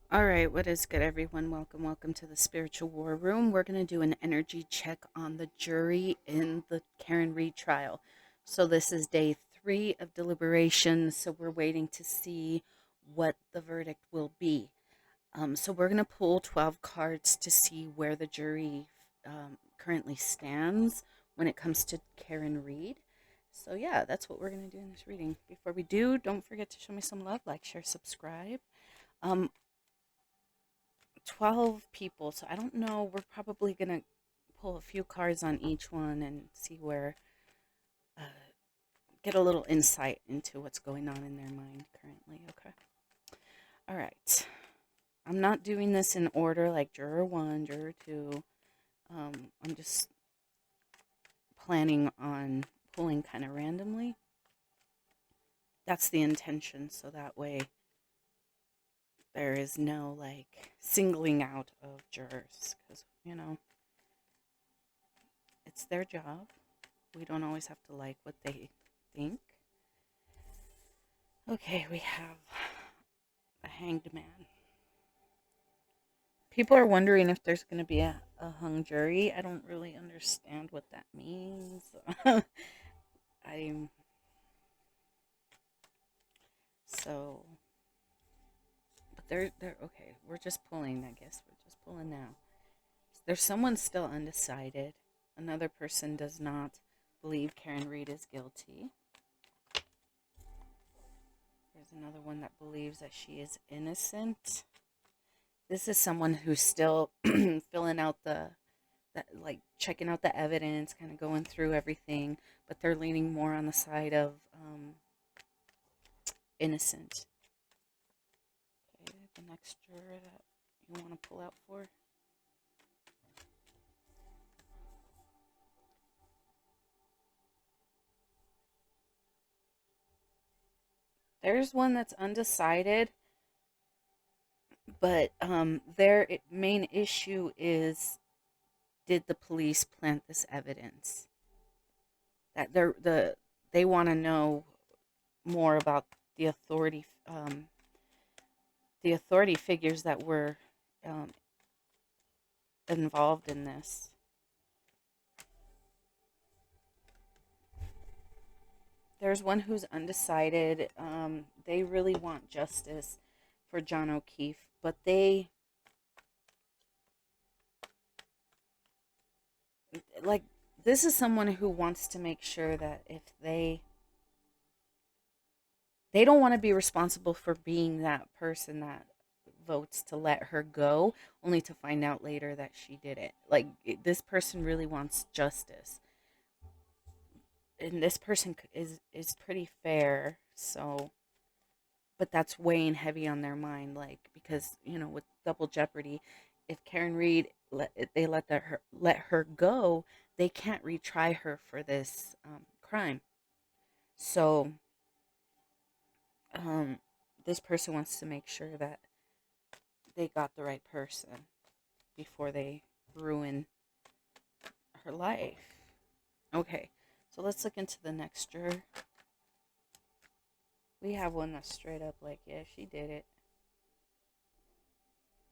All right, what is good, everyone? Welcome to the Spiritual War Room. We're going to do an energy check on the jury in the Karen Reed trial. So, this is day 3 of deliberation. So, we're waiting to see what the verdict will be. So, we're going to pull 12 cards to see where the jury currently stands when it comes to Karen Reed. So, yeah, that's what we're going to do in this reading. Before we do, don't forget to show me some love, like, share, subscribe. Um, 12 people, so I don't know. We're probably going to pull a few cards on each one and see where, uh, get a little insight into what's going on in their mind currently. Okay. All right. I'm not doing this in order like juror 1, juror 2. I'm just planning on pulling kind of randomly. That's the intention, so that way there is no like singling out of jurors because, it's their job. We don't always have to like what they think. Okay, we have a hanged man. People are wondering if there's going to be a hung jury. I don't really understand what that means. I'm so, but they're okay. We're just pulling, I guess. We're just pulling now. There's someone still undecided. Another person does not believe Karen Reed is guilty. There's another one that believes that she is innocent. This is someone who's still filling out like checking out the evidence, kind of going through everything, but they're leaning more on the side of innocent. Okay, the next juror that you want to pull out for. There's one that's undecided, but their main issue is, did the police plant this evidence? That they want to know more about the authority figures that were um, involved in this. There's one who's undecided. They really want justice for John O'Keefe, but like, this is someone who wants to make sure that if they don't want to be responsible for being that person that votes to let her go, only to find out later that she did it. Like, this person really wants justice, and this person is pretty fair. So, but that's weighing heavy on their mind, like, because with double jeopardy, if Karen Reed let her go, they can't retry her for this crime. So, um, this person wants to make sure that they got the right person before they ruin her life. Okay, so let's look into the next juror. We have one that's straight up like, yeah, she did it.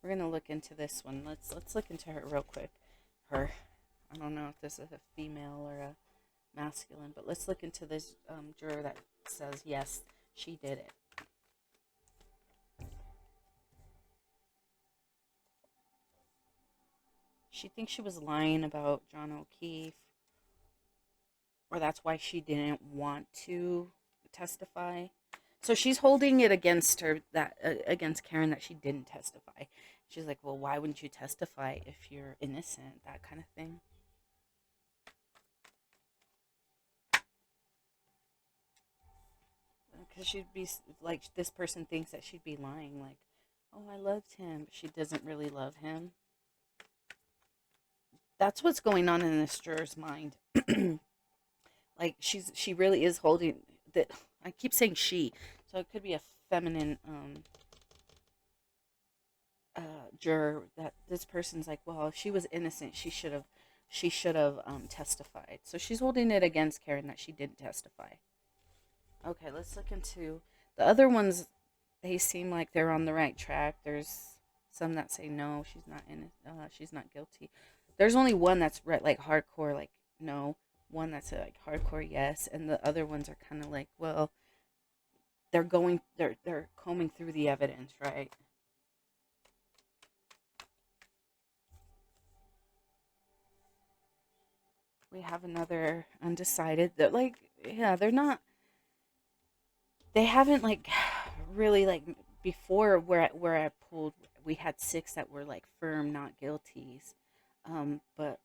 We're gonna look into this one. Let's look into her real quick. Her, I don't know if this is a female or a masculine, but let's look into this juror that says yes, she did it. She thinks she was lying about John O'Keefe, or that's why she didn't want to testify. So she's holding it against her, that against Karen, that she didn't testify. She's like, well, why wouldn't you testify if you're innocent? That kind of thing. Because she'd be like, this person thinks that she'd be lying, like, oh, I loved him, but she doesn't really love him. That's what's going on in this juror's mind. Like, she really is holding that. I keep saying she, so it could be a feminine juror, that this person's like, well, if she was innocent, she should have testified. So she's holding it against Karen that she didn't testify. Okay, let's look into the other ones. They seem like they're on the right track. There's Some that say no, she's not guilty. There's only one that's like hardcore, like no. One that's like hardcore yes, and the other ones are kind of like, well, they're combing through the evidence, right? We have another undecided. That like, yeah, they haven't like really like before where I pulled. We had six that were like firm not guilties, but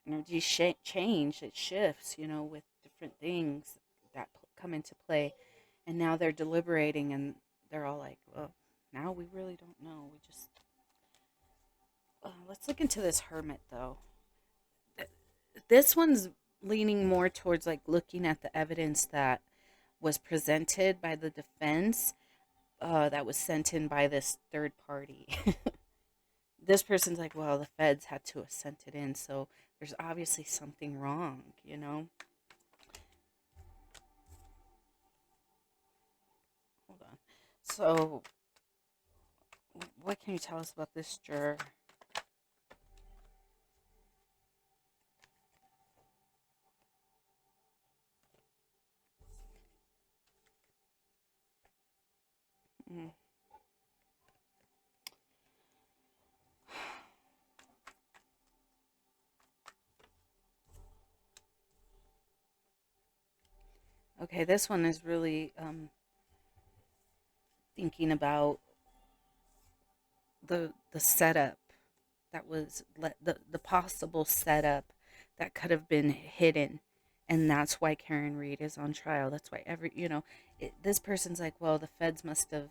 energy change, it shifts, with different things that come into play, and now they're deliberating and they're all like, well, now we really don't know, we just let's look into this hermit though. This one's leaning more towards like looking at the evidence that was presented by the defense, that was sent in by this third party. This person's like, well, the feds had to have sent it in, so there's obviously something wrong. Hold on. So, what can you tell us about this juror? Mm. Okay, this one is really thinking about the setup that was the possible setup that could have been hidden, and that's why Karen Reed is on trial. That's why this person's like, well, the feds must have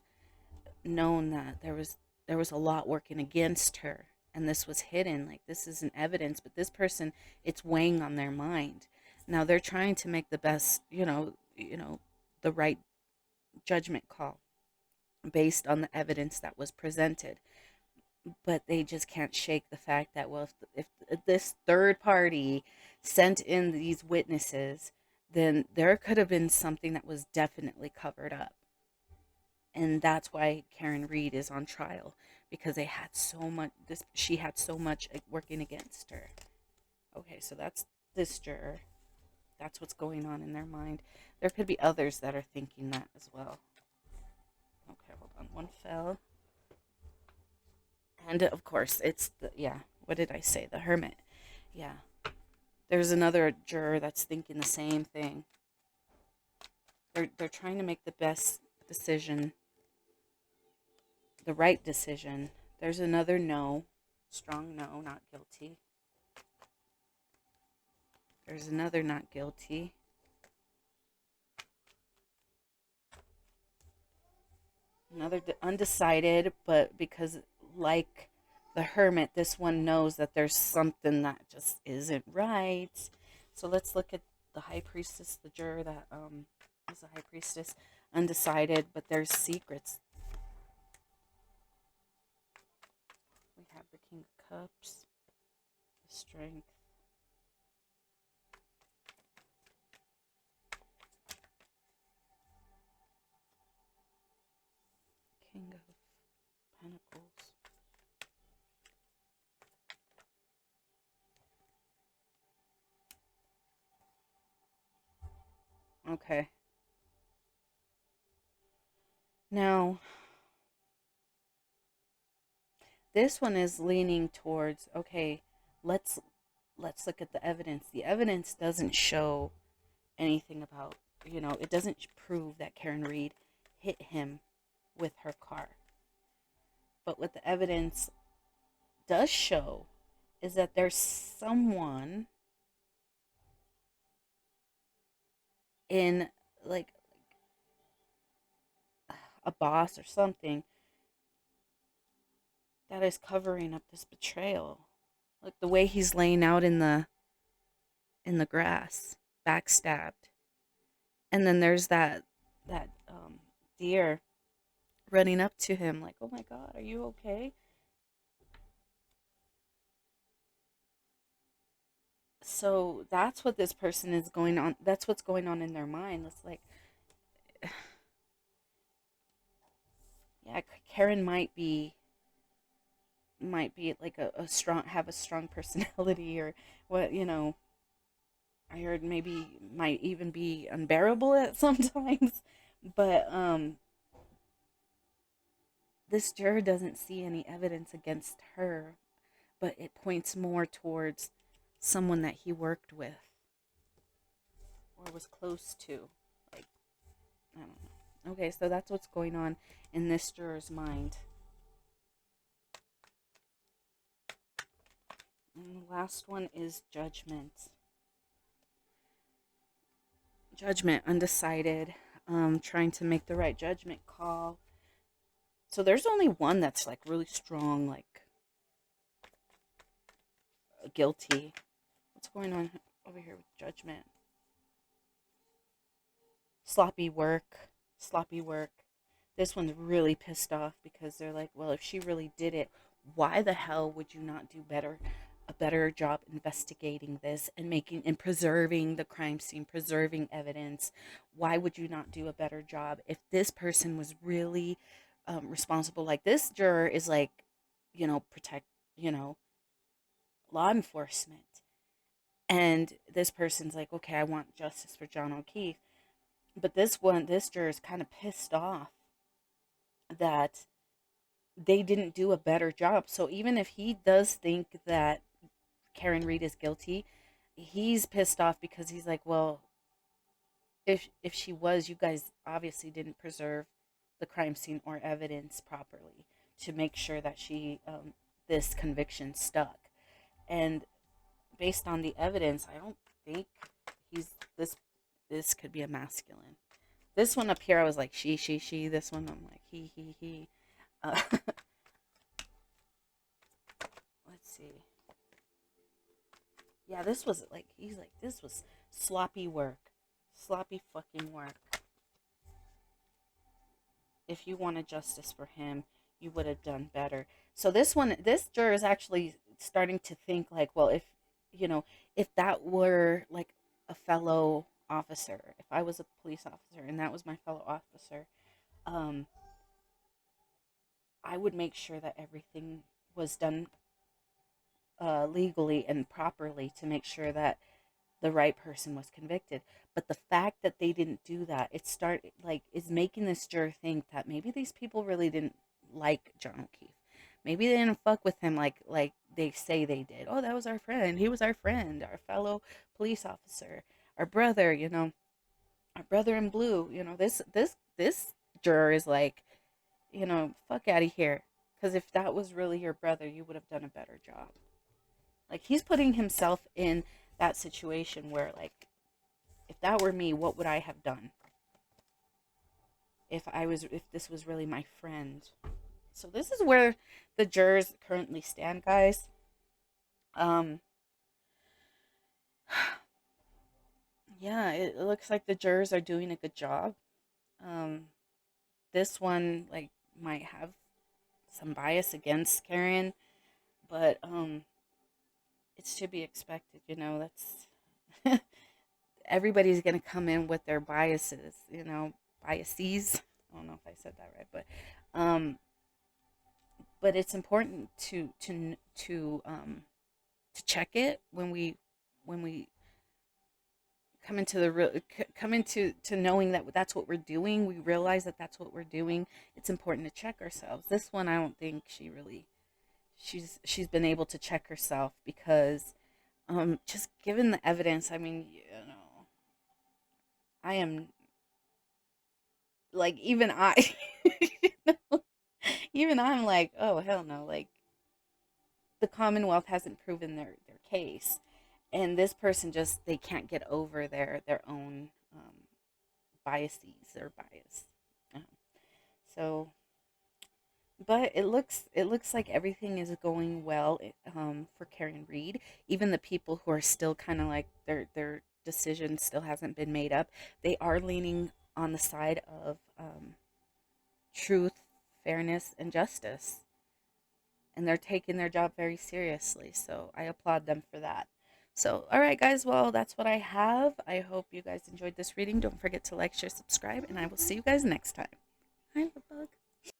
known that there was a lot working against her, and this was hidden, like this isn't evidence, but this person, it's weighing on their mind. Now they're trying to make the best, the right judgment call based on the evidence that was presented, but they just can't shake the fact that, well, if this third party sent in these witnesses, then there could have been something that was definitely covered up, and that's why Karen Reed is on trial, because they had so much this she had so much working against her. Okay, so that's this juror. That's what's going on in their mind. There could be others that are thinking that as well. Okay, hold on. One fell. And of course, it's yeah, what did I say? The hermit. Yeah. There's another juror that's thinking the same thing. They're trying to make the best decision, the right decision. There's another no, strong no, not guilty. There's another not guilty. Another undecided, but because, like the hermit, this one knows that there's something that just isn't right. So let's look at the high priestess, the juror that is a high priestess, undecided, but there's secrets. We have the King of Cups, the Strength, King of Pentacles. Okay. Now, this one is leaning towards, okay, let's let's look at the evidence. The evidence doesn't show anything about, it doesn't prove that Karen Reed hit him with her car. But what the evidence does show is that there's someone in, like, a boss or something that is covering up this betrayal. Like the way he's laying out in the grass, backstabbed. And then there's that deer running up to him like, "Oh my god, are you okay?" So that's what this person is going on. That's what's going on in their mind. It's like, yeah, Karen might be. might be like a strong, have a strong personality, or what, I heard maybe might even be unbearable at sometimes. But this juror doesn't see any evidence against her, but it points more towards someone that he worked with or was close to. Like, I don't know. Okay, so that's what's going on in this juror's mind. And the last one is judgment. Judgment, undecided, trying to make the right judgment call. So there's only one that's like really strong, like guilty. What's going on over here with judgment? Sloppy work, sloppy work. This one's really pissed off because they're like, well, if she really did it, why the hell would you not do a better job investigating this and making and preserving the crime scene, preserving evidence? Why would you not do a better job if this person was really responsible? Like, this juror is like, protect, law enforcement. And this person's like, okay, I want justice for John O'Keefe. But this juror is kind of pissed off that they didn't do a better job. So even if he does think that Karen Reed is guilty, he's pissed off because he's like, well, if she was, you guys obviously didn't preserve the crime scene or evidence properly to make sure that this conviction stuck. And based on the evidence, I don't think he's this. This could be a masculine. This one up here, I was like she. This one, I'm like he. Let's see. Yeah, this was like, he's like, this was sloppy work, sloppy fucking work. If you wanted justice for him, you would have done better. So this juror is actually starting to think like, well, if that were like a fellow officer, if I was a police officer and that was my fellow officer, um, I would make sure that everything was done legally and properly to make sure that the right person was convicted. But the fact that they didn't do that, is making this juror think that maybe these people really didn't like John O'Keefe. Maybe they didn't fuck with him like they say they did. Oh, that was our friend. He was our friend, our fellow police officer, our brother. Our brother in blue. This juror is like, fuck out of here. Because if that was really your brother, you would have done a better job. Like, he's putting himself in that situation where, like, if that were me, what would I have done? If this was really my friend. So this is where the jurors currently stand, guys. Um, yeah, it looks like the jurors are doing a good job. Um, this one, like, might have some bias against Karen, but it's to be expected. That's everybody's gonna come in with their biases. Biases. I don't know if I said that right, but it's important to check it when we come into knowing that that's what we're doing. We realize that that's what we're doing. It's important to check ourselves. This one, I don't think she's been able to check herself because just given the evidence, I mean, I am like, even I even I'm like, oh hell no, like, the Commonwealth hasn't proven their case, and this person, just, they can't get over their own biases, their bias. Um, so, but it looks like everything is going well, for Karen Reed. Even the people who are still kind of like, their decision still hasn't been made up, they are leaning on the side of truth, fairness, and justice, and they're taking their job very seriously. So I applaud them for that. So, all right, guys. Well, that's what I have. I hope you guys enjoyed this reading. Don't forget to like, share, subscribe, and I will see you guys next time. Hi, the bug.